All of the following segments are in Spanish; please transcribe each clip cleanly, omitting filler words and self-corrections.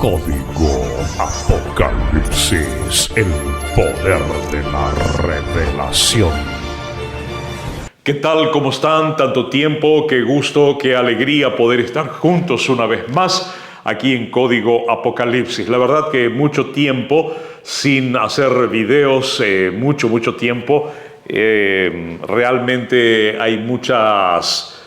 Código Apocalipsis, el poder de la revelación. ¿Qué tal? ¿Cómo están? Tanto tiempo, qué gusto, qué alegría poder estar juntos una vez más aquí en Código Apocalipsis. La verdad que mucho tiempo sin hacer videos, mucho tiempo. Realmente hay muchas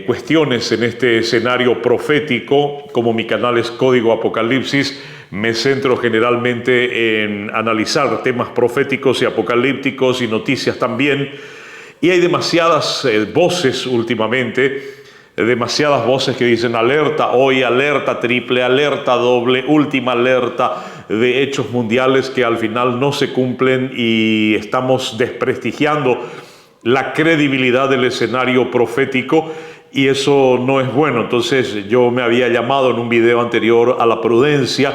cuestiones en este escenario profético. Como mi canal es Código Apocalipsis, me centro generalmente en analizar temas proféticos y apocalípticos y noticias también. Y hay demasiadas voces últimamente, demasiadas voces que dicen alerta hoy, alerta triple, alerta doble, última alerta de hechos mundiales que al final no se cumplen y estamos desprestigiando la credibilidad del escenario profético y eso no es bueno. Entonces yo me había llamado en un video anterior a la prudencia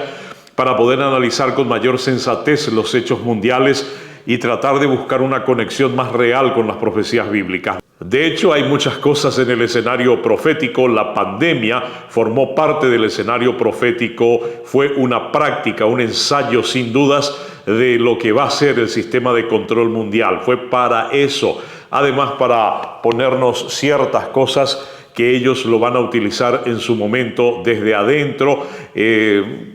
para poder analizar con mayor sensatez los hechos mundiales y tratar de buscar una conexión más real con las profecías bíblicas. De hecho, hay muchas cosas en el escenario profético. La pandemia formó parte del escenario profético, fue una práctica, un ensayo sin dudas de lo que va a ser el sistema de control mundial. Fue para eso, además para ponernos ciertas cosas que ellos lo van a utilizar en su momento desde adentro,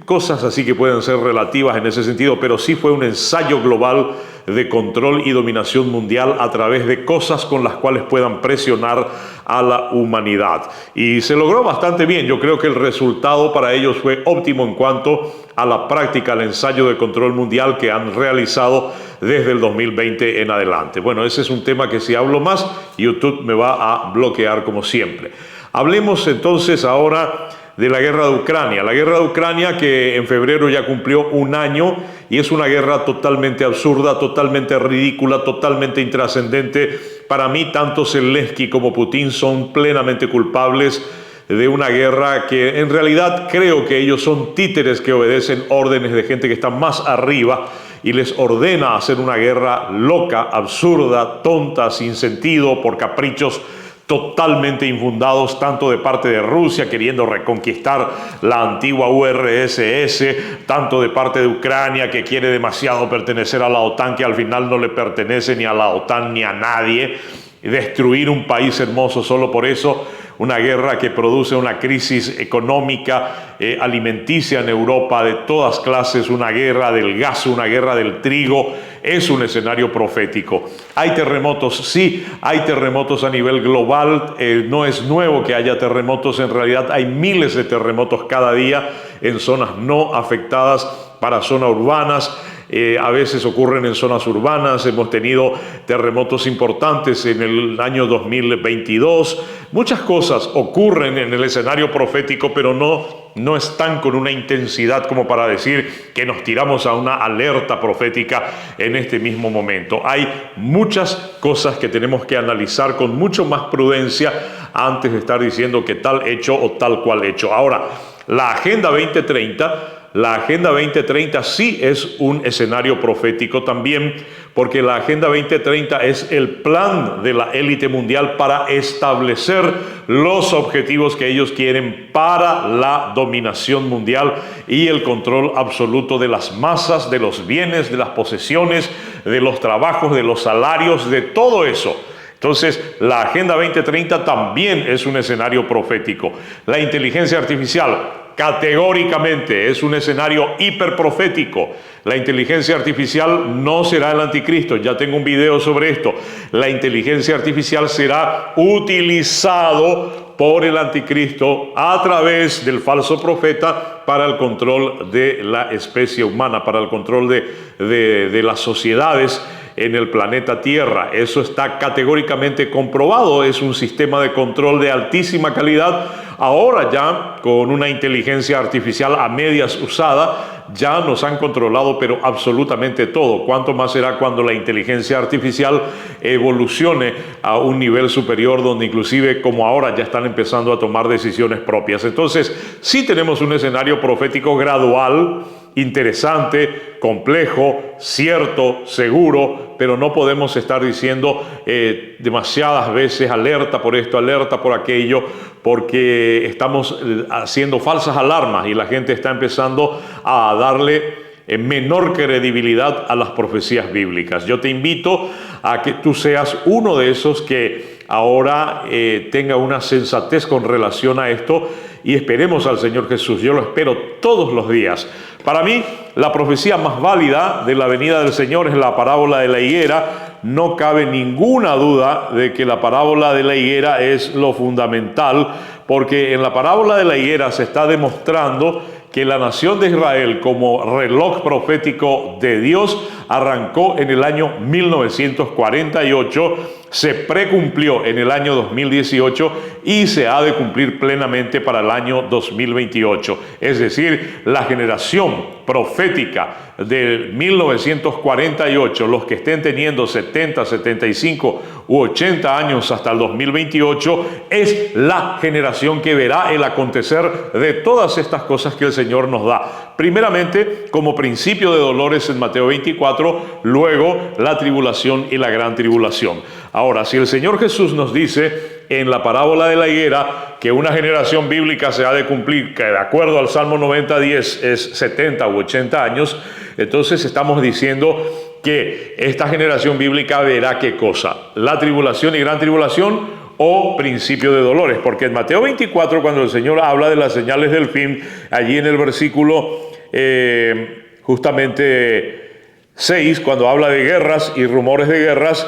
cosas así que pueden ser relativas en ese sentido, pero sí fue un ensayo global de control y dominación mundial a través de cosas con las cuales puedan presionar a la humanidad. Y se logró bastante bien. Yo creo que el resultado para ellos fue óptimo en cuanto a la práctica, al ensayo de control mundial que han realizado desde el 2020 en adelante. Bueno, ese es un tema que si hablo más, YouTube me va a bloquear como siempre. Hablemos entonces ahora de la guerra de Ucrania. La guerra de Ucrania que en febrero ya cumplió un año y es una guerra totalmente absurda, totalmente ridícula, totalmente intrascendente. Para mí, tanto Zelensky como Putin son plenamente culpables de una guerra que en realidad creo que ellos son títeres que obedecen órdenes de gente que está más arriba y les ordena hacer una guerra loca, absurda, tonta, sin sentido, por caprichos totalmente infundados, tanto de parte de Rusia queriendo reconquistar la antigua URSS, tanto de parte de Ucrania que quiere demasiado pertenecer a la OTAN, que al final no le pertenece ni a la OTAN ni a nadie, y destruir un país hermoso solo por eso. Una guerra que produce una crisis económica, alimenticia en Europa de todas clases, una guerra del gas, una guerra del trigo. Es un escenario profético. Hay terremotos, sí, hay terremotos a nivel global. No es nuevo que haya terremotos, en realidad hay miles de terremotos cada día en zonas no afectadas para zonas urbanas. A veces ocurren en zonas urbanas. Hemos tenido terremotos importantes en el año 2022. Muchas cosas ocurren en el escenario profético, pero no están con una intensidad como para decir que nos tiramos a una alerta profética en este mismo momento. Hay muchas cosas que tenemos que analizar con mucho más prudencia antes de estar diciendo que tal hecho o tal cual hecho. Ahora, la Agenda 2030 sí es un escenario profético también, porque la Agenda 2030 es el plan de la élite mundial para establecer los objetivos que ellos quieren para la dominación mundial y el control absoluto de las masas, de los bienes, de las posesiones, de los trabajos, de los salarios, de todo eso. Entonces, la Agenda 2030 también es un escenario profético. La inteligencia artificial categóricamente es un escenario hiperprofético. La inteligencia artificial no será el anticristo. Ya tengo un video sobre esto. La inteligencia artificial será utilizado por el anticristo a través del falso profeta para el control de la especie humana, para el control de las sociedades en el planeta Tierra. Eso está categóricamente comprobado. Es un sistema de control de altísima calidad. Ahora ya con una inteligencia artificial a medias usada, ya nos han controlado pero absolutamente todo. ¿Cuánto más será cuando la inteligencia artificial evolucione a un nivel superior donde inclusive como ahora ya están empezando a tomar decisiones propias? Entonces sí tenemos un escenario profético gradual, interesante, complejo, cierto, seguro, pero no podemos estar diciendo demasiadas veces alerta por esto, alerta por aquello, porque estamos haciendo falsas alarmas y la gente está empezando a darle menor credibilidad a las profecías bíblicas. Yo te invito a que tú seas uno de esos que ahora tenga una sensatez con relación a esto y esperemos al Señor Jesús. Yo lo espero todos los días. Para mí, la profecía más válida de la venida del Señor es la parábola de la higuera. No cabe ninguna duda de que la parábola de la higuera es lo fundamental, porque en la parábola de la higuera se está demostrando que la nación de Israel, como reloj profético de Dios, arrancó en el año 1948, se precumplió en el año 2018 y se ha de cumplir plenamente para el año 2028. Es decir, la generación profética de 1948, los que estén teniendo 70, 75 u 80 años hasta el 2028, es la generación que verá el acontecer de todas estas cosas que el Señor nos da. Primeramente, como principio de dolores en Mateo 24, luego la tribulación y la gran tribulación. Ahora, si el Señor Jesús nos dice en la parábola de la higuera que una generación bíblica se ha de cumplir, que de acuerdo al Salmo 90:10 es 70 u 80 años, entonces estamos diciendo que esta generación bíblica verá ¿qué cosa? La tribulación y gran tribulación o principio de dolores, porque en Mateo 24, cuando el Señor habla de las señales del fin, allí en el versículo justamente 6, cuando habla de guerras y rumores de guerras,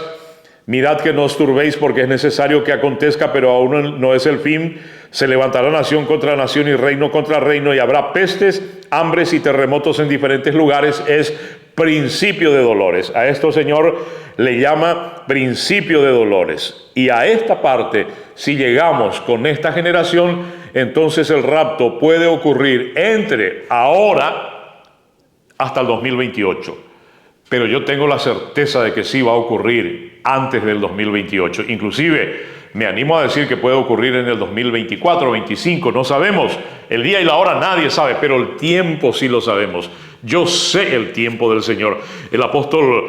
mirad que no os turbéis porque es necesario que acontezca, pero aún no es el fin. Se levantará nación contra nación y reino contra reino, y habrá pestes, hambres y terremotos en diferentes lugares. Es principio de dolores. A esto, Señor, le llama principio de dolores. Y a esta parte, si llegamos con esta generación, entonces el rapto puede ocurrir entre ahora hasta el 2028. Pero yo tengo la certeza de que sí va a ocurrir antes del 2028. Inclusive me animo a decir que puede ocurrir en el 2024 o 2025. No sabemos el día y la hora, nadie sabe, pero el tiempo sí lo sabemos. Yo sé el tiempo del Señor. El apóstol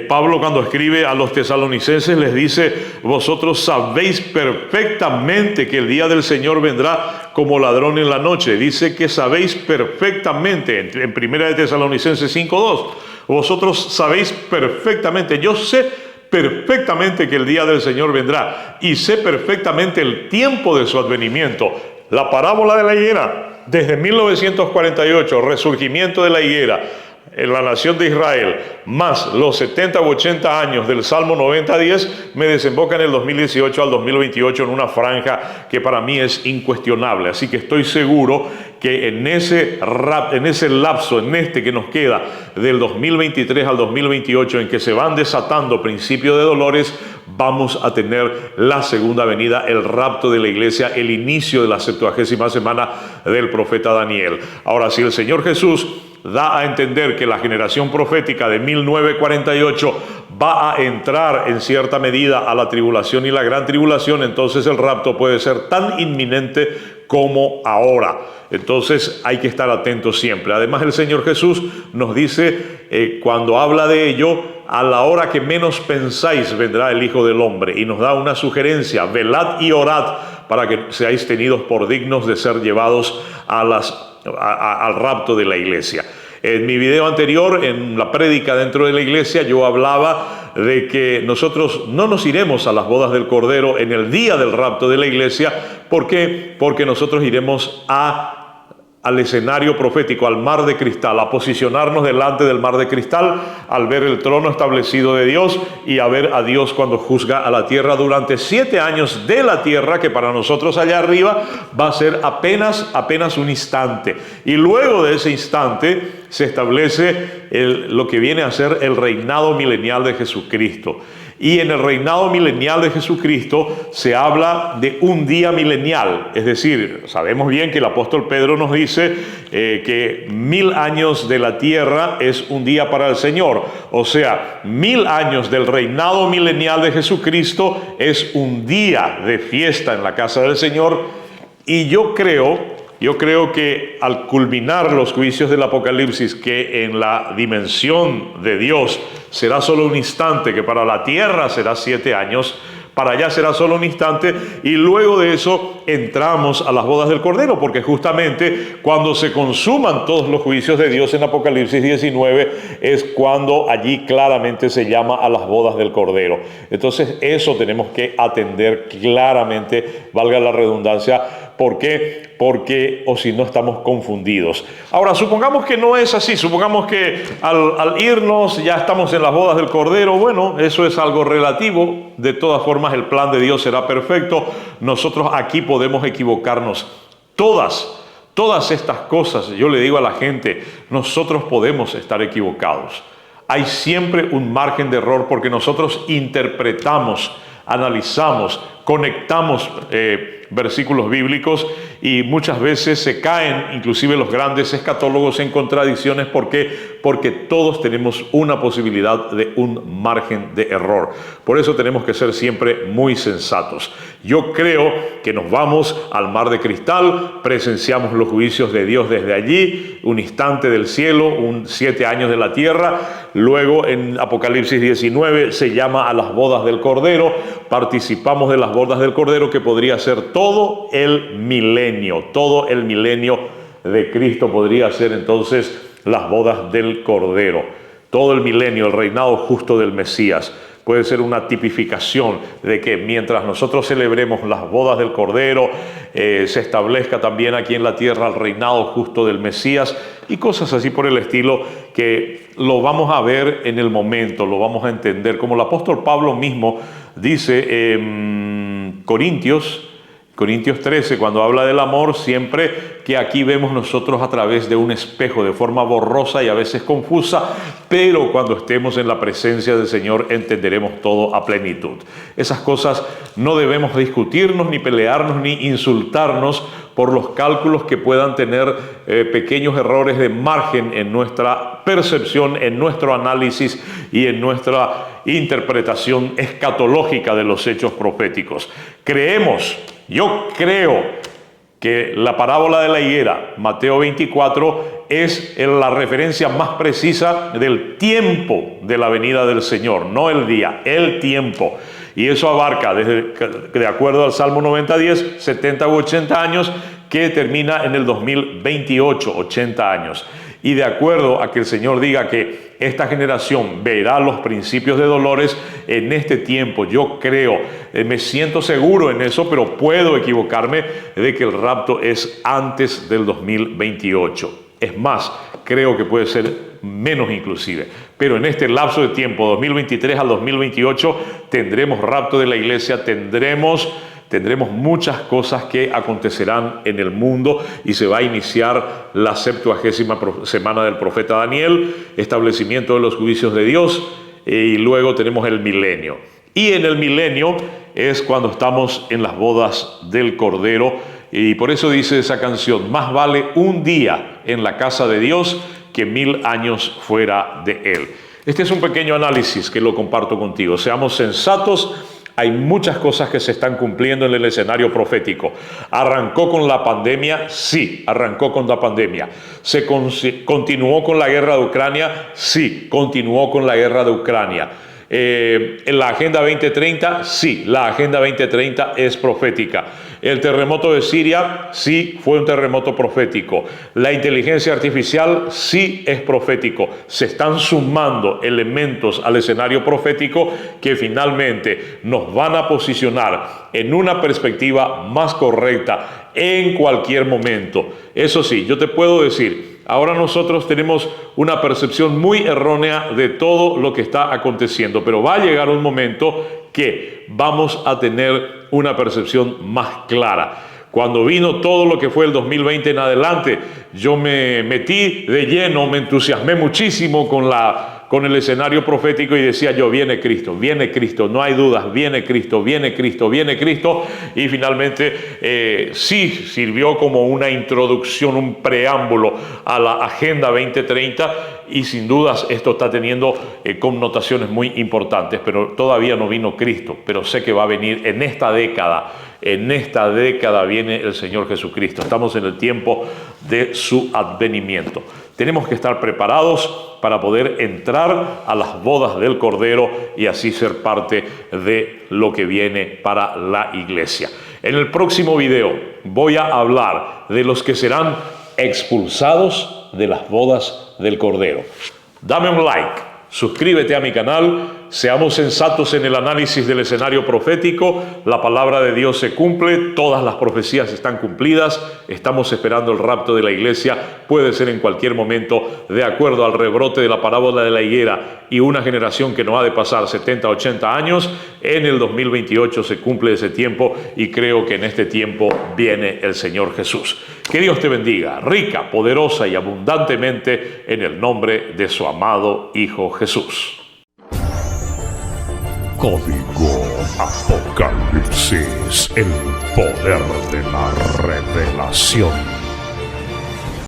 Pablo, cuando escribe a los tesalonicenses, les dice: vosotros sabéis perfectamente que el día del Señor vendrá como ladrón en la noche. Dice que sabéis perfectamente, en Primera de Tesalonicenses 5:2, vosotros sabéis perfectamente, yo sé perfectamente que el día del Señor vendrá y sé perfectamente el tiempo de su advenimiento. La parábola de la higuera, desde 1948, resurgimiento de la higuera en la nación de Israel, más los 70 u 80 años del Salmo 90:10, me desemboca en el 2018 al 2028 en una franja que para mí es incuestionable. Así que estoy seguro que en ese lapso, en este que nos queda del 2023 al 2028, en que se van desatando principios de dolores, vamos a tener la segunda venida, el rapto de la iglesia, el inicio de la 70ª semana del profeta Daniel. Ahora, si el Señor Jesús da a entender que la generación profética de 1948 va a entrar en cierta medida a la tribulación y la gran tribulación, entonces el rapto puede ser tan inminente como ahora. Entonces hay que estar atentos siempre. Además, el Señor Jesús nos dice, cuando habla de ello, a la hora que menos pensáis vendrá el Hijo del Hombre, y nos da una sugerencia: velad y orad para que seáis tenidos por dignos de ser llevados al rapto de la iglesia. En mi video anterior, en la prédica dentro de la iglesia, yo hablaba de que nosotros no nos iremos a las bodas del Cordero en el día del rapto de la iglesia. ¿Por qué? Porque nosotros iremos al escenario profético, al mar de cristal, a posicionarnos delante del mar de cristal, al ver el trono establecido de Dios y a ver a Dios cuando juzga a la tierra durante 7 años de la tierra, que para nosotros allá arriba va a ser apenas un instante. Y luego de ese instante se establece lo que viene a ser el reinado milenial de Jesucristo. Y en el reinado milenial de Jesucristo se habla de un día milenial. Es decir, sabemos bien que el apóstol Pedro nos dice que 1000 años de la tierra es un día para el Señor. O sea, 1000 años del reinado milenial de Jesucristo es un día de fiesta en la casa del Señor. Y yo creo Yo creo que al culminar los juicios del Apocalipsis, que en la dimensión de Dios será solo un instante, que para la tierra será 7 años, para allá será solo un instante, y luego de eso entramos a las bodas del Cordero, porque justamente cuando se consuman todos los juicios de Dios en Apocalipsis 19 es cuando allí claramente se llama a las bodas del Cordero. Entonces eso tenemos que atender claramente, valga la redundancia. ¿Por qué? Porque o si no estamos confundidos. Ahora, supongamos que no es así, supongamos que al irnos ya estamos en las bodas del Cordero. Bueno, eso es algo relativo. De todas formas, el plan de Dios será perfecto. Nosotros aquí podemos equivocarnos. Todas estas cosas, yo le digo a la gente, nosotros podemos estar equivocados. Hay siempre un margen de error porque nosotros interpretamos, analizamos, conectamos versículos bíblicos y muchas veces se caen, inclusive los grandes escatólogos, en contradicciones. ¿Por qué? Porque todos tenemos una posibilidad de un margen de error. Por eso tenemos que ser siempre muy sensatos. Yo creo que nos vamos al mar de cristal, presenciamos los juicios de Dios desde allí, un instante del cielo, 7 años de la tierra. Luego en Apocalipsis 19 se llama a las bodas del Cordero, participamos de las bodas del Cordero, que podría ser todo el milenio de Cristo podría ser entonces las bodas del Cordero. Todo el milenio, el reinado justo del Mesías, puede ser una tipificación de que mientras nosotros celebremos las bodas del Cordero, se establezca también aquí en la tierra el reinado justo del Mesías y cosas así por el estilo, que lo vamos a ver en el momento, lo vamos a entender, como el apóstol Pablo mismo dice en Corintios 13, cuando habla del amor, siempre que aquí vemos nosotros a través de un espejo, de forma borrosa y a veces confusa, pero cuando estemos en la presencia del Señor entenderemos todo a plenitud. Esas cosas no debemos discutirnos, ni pelearnos, ni insultarnos por los cálculos que puedan tener pequeños errores de margen en nuestra percepción, en nuestro análisis y en nuestra interpretación escatológica de los hechos proféticos. Yo creo que la parábola de la higuera, Mateo 24, es la referencia más precisa del tiempo de la venida del Señor, no el día, el tiempo. Y eso abarca, de acuerdo al Salmo 90:10, 70 u 80 años, que termina en el 2028, 80 años. Y de acuerdo a que el Señor diga que esta generación verá los principios de dolores en este tiempo, yo creo, me siento seguro en eso, pero puedo equivocarme, de que el rapto es antes del 2028. Es más, creo que puede ser menos inclusive. Pero en este lapso de tiempo, 2023 al 2028, tendremos rapto de la iglesia, tendremos muchas cosas que acontecerán en el mundo y se va a iniciar la 70ª semana del profeta Daniel, establecimiento de los juicios de Dios, y luego tenemos el milenio. Y en el milenio es cuando estamos en las bodas del Cordero, y por eso dice esa canción: más vale un día en la casa de Dios que 1000 años fuera de él. Este es un pequeño análisis que lo comparto contigo. Seamos sensatos. Hay muchas cosas que se están cumpliendo en el escenario profético. ¿Arrancó con la pandemia? Sí, arrancó con la pandemia. ¿Se continuó con la guerra de Ucrania? Sí, continuó con la guerra de Ucrania. ¿En la Agenda 2030? Sí, la Agenda 2030 es profética. El terremoto de Siria, sí, fue un terremoto profético. La inteligencia artificial, sí, es profético. Se están sumando elementos al escenario profético que finalmente nos van a posicionar en una perspectiva más correcta en cualquier momento. Eso sí, yo te puedo decir, ahora nosotros tenemos una percepción muy errónea de todo lo que está aconteciendo, pero va a llegar un momento que vamos a tener una percepción más clara. Cuando vino todo lo que fue el 2020 en adelante, yo me metí de lleno, me entusiasmé muchísimo con el escenario profético y decía yo: viene Cristo, no hay dudas, viene Cristo, y finalmente sí sirvió como una introducción, un preámbulo a la Agenda 2030, y sin dudas esto está teniendo connotaciones muy importantes, pero todavía no vino Cristo, pero sé que va a venir en esta década. En esta década viene el Señor Jesucristo. Estamos en el tiempo de su advenimiento. Tenemos que estar preparados para poder entrar a las bodas del Cordero y así ser parte de lo que viene para la iglesia. En el próximo video voy a hablar de los que serán expulsados de las bodas del Cordero. Dame un like, suscríbete a mi canal, seamos sensatos en el análisis del escenario profético. La palabra de Dios se cumple, todas las profecías están cumplidas, estamos esperando el rapto de la iglesia, puede ser en cualquier momento, de acuerdo al rebrote de la parábola de la higuera y una generación que no ha de pasar 70, 80 años, en el 2028 se cumple ese tiempo y creo que en este tiempo viene el Señor Jesús. Que Dios te bendiga, rica, poderosa y abundantemente en el nombre de su amado Hijo Jesús. Código Apocalipsis, el poder de la revelación.